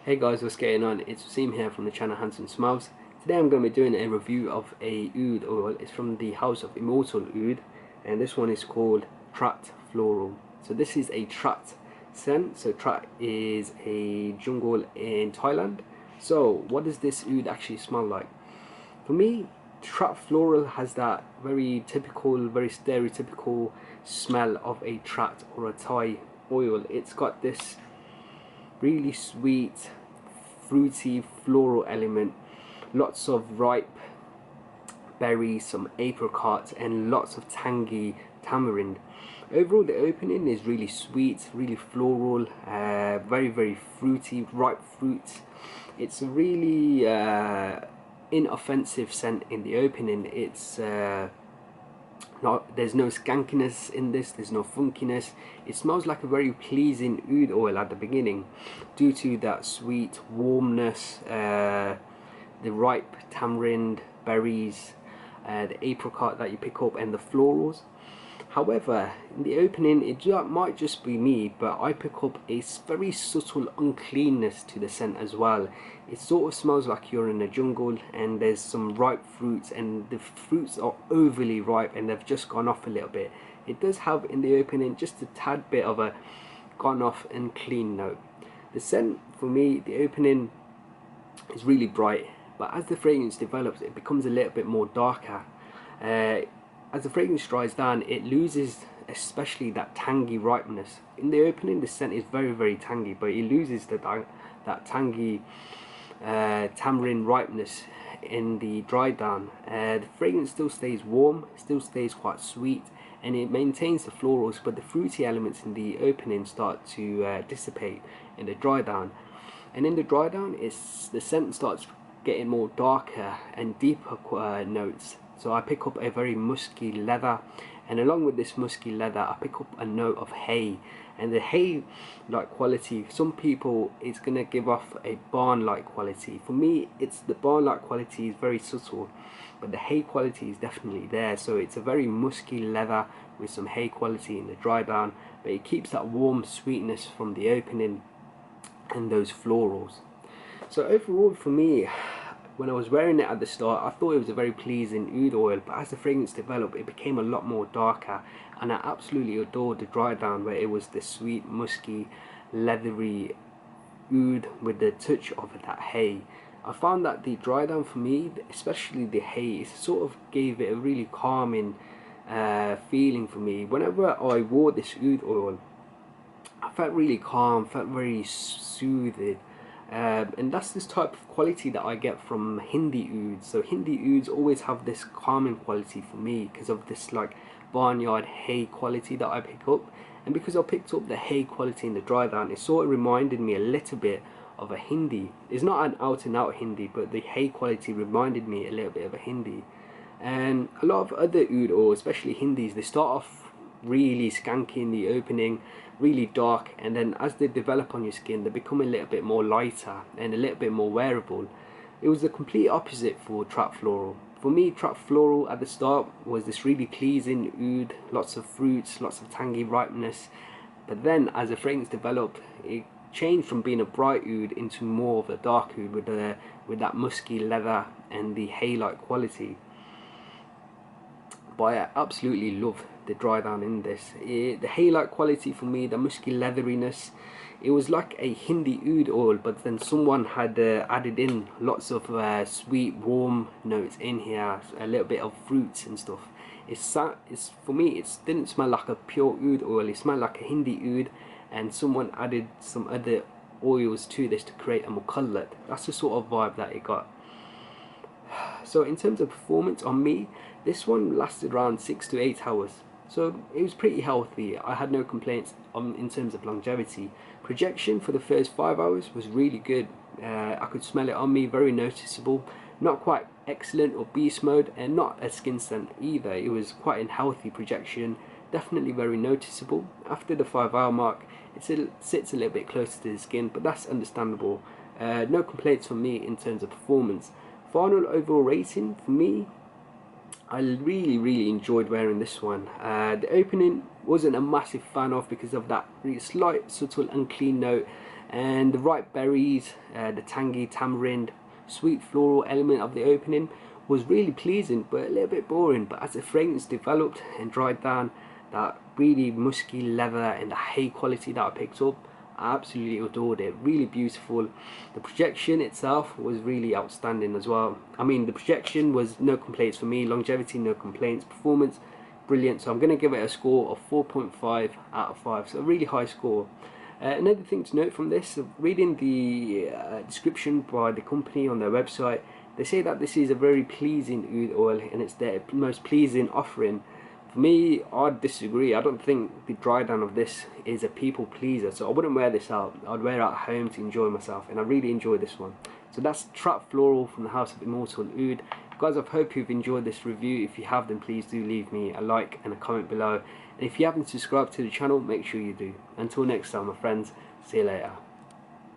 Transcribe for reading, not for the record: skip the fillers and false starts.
Hey guys, what's going on? It's Waseem here from the channel Handsome Smiles. Today I'm going to be doing a review of a oud oil. It's from the house of Immortal oud, and this one is called Trat Floral. So this is a Trat scent. So Trat is a jungle in Thailand. So what does this oud actually smell like? For me, Trat Floral has that very typical, very stereotypical smell of a Trat or a Thai oil. It's got this really sweet, fruity, floral element, lots of ripe berries, some apricots, and lots of tangy tamarind. Overall, the opening is really sweet, really floral, very fruity, ripe fruits. It's a really inoffensive scent in the opening. It's there's no skankiness in this, there's no funkiness. It smells like a very pleasing oud oil at the beginning due to that sweet warmness, the ripe tamarind berries, the apricot that you pick up, and the florals. However, in the opening, it might just be me, but I pick up a very subtle uncleanness to the scent as well. It sort of smells like you're in a jungle and there's some ripe fruits, and the fruits are overly ripe and they've just gone off a little bit. It does have in the opening just a tad bit of a gone off and clean note. The scent, for me, the opening is really bright, but as the fragrance develops, it becomes a little bit more darker. As the fragrance dries down, it loses especially that tangy ripeness. In the opening, the scent is very tangy, but it loses that tangy tamarind ripeness in the dry down. The fragrance still stays warm, still stays quite sweet, and it maintains the florals, but the fruity elements in the opening start to dissipate in the dry down. And in the dry down, the scent starts getting more darker and deeper notes. So I pick up a very musky leather, and along with this musky leather, I pick up a note of hay. And the hay-like quality, some people, it's going to give off a barn-like quality. For me, it's the barn-like quality is very subtle, but the hay quality is definitely there. So it's a very musky leather with some hay quality in the dry down, but it keeps that warm sweetness from the opening and those florals. So overall, for me, when I was wearing it at the start, I thought it was a very pleasing oud oil, but as the fragrance developed, it became a lot more darker, and I absolutely adored the dry down where it was this sweet, musky, leathery oud with the touch of that hay. I found that the dry down for me, especially the hay, it sort of gave it a really calming feeling for me. Whenever I wore this oud oil, I felt really calm, felt very soothed. And that's this type of quality that I get from Hindi ouds. So Hindi ouds always have this calming quality for me because of this like barnyard hay quality that I pick up. And because I picked up the hay quality in the dry down, it sort of reminded me a little bit of a Hindi. It's not an out and out Hindi, but the hay quality reminded me a little bit of a Hindi. And a lot of other oud oils, especially Hindis, they start off really skanky in the opening, really dark, and then as they develop on your skin, they become a little bit more lighter and a little bit more wearable. It was the complete opposite for Trat Floral. For me, Trat Floral at the start was this really pleasing oud, lots of fruits, lots of tangy ripeness, but then as the fragrance developed, it changed from being a bright oud into more of a dark oud with that musky leather and the hay-like quality. But I absolutely love the dry down in this. The hay-like quality for me, the musky leatheriness, it was like a Hindi oud oil, but then someone had added in lots of sweet warm notes in here, a little bit of fruits and stuff. For me, it didn't smell like a pure oud oil, it smelled like a Hindi oud, and someone added some other oils to this to create a mukallat. That's the sort of vibe that it got. So in terms of performance on me, this one lasted around 6 to 8 hours. So it was pretty healthy. I had no complaints in terms of longevity. Projection for the first 5 hours was really good. I could smell it on me, very noticeable. Not quite excellent or beast mode, and not a skin scent either. It was quite a healthy projection, definitely very noticeable. After the 5 hour mark, it sits a little bit closer to the skin, but that's understandable. No complaints from me in terms of performance. Final overall rating for me, I really enjoyed wearing this one. The opening wasn't a massive fan of because of that really slight subtle unclean note and the ripe berries, the tangy tamarind, sweet floral element of the opening was really pleasing but a little bit boring. But as the fragrance developed and dried down, that really musky leather and the hay quality that I picked up, I absolutely adored it. Really beautiful. The projection itself was really outstanding as well. I mean, the projection was no complaints for me. Longevity, no complaints. Performance, brilliant. So I'm going to give it a score of 4.5 out of 5. So a really high score. Another thing to note from this, reading the description by the company on their website, they say that this is a very pleasing oud oil and it's their most pleasing offering. For me, I disagree. I don't think the dry down of this is a people pleaser, so I wouldn't wear this out. I'd wear it at home to enjoy myself, and I really enjoy this one. So that's Trat Floral from the House of Immortal Oud. Guys, I hope you've enjoyed this review. If you have, then please do leave me a like and a comment below. And if you haven't subscribed to the channel, make sure you do. Until next time, my friends, see you later.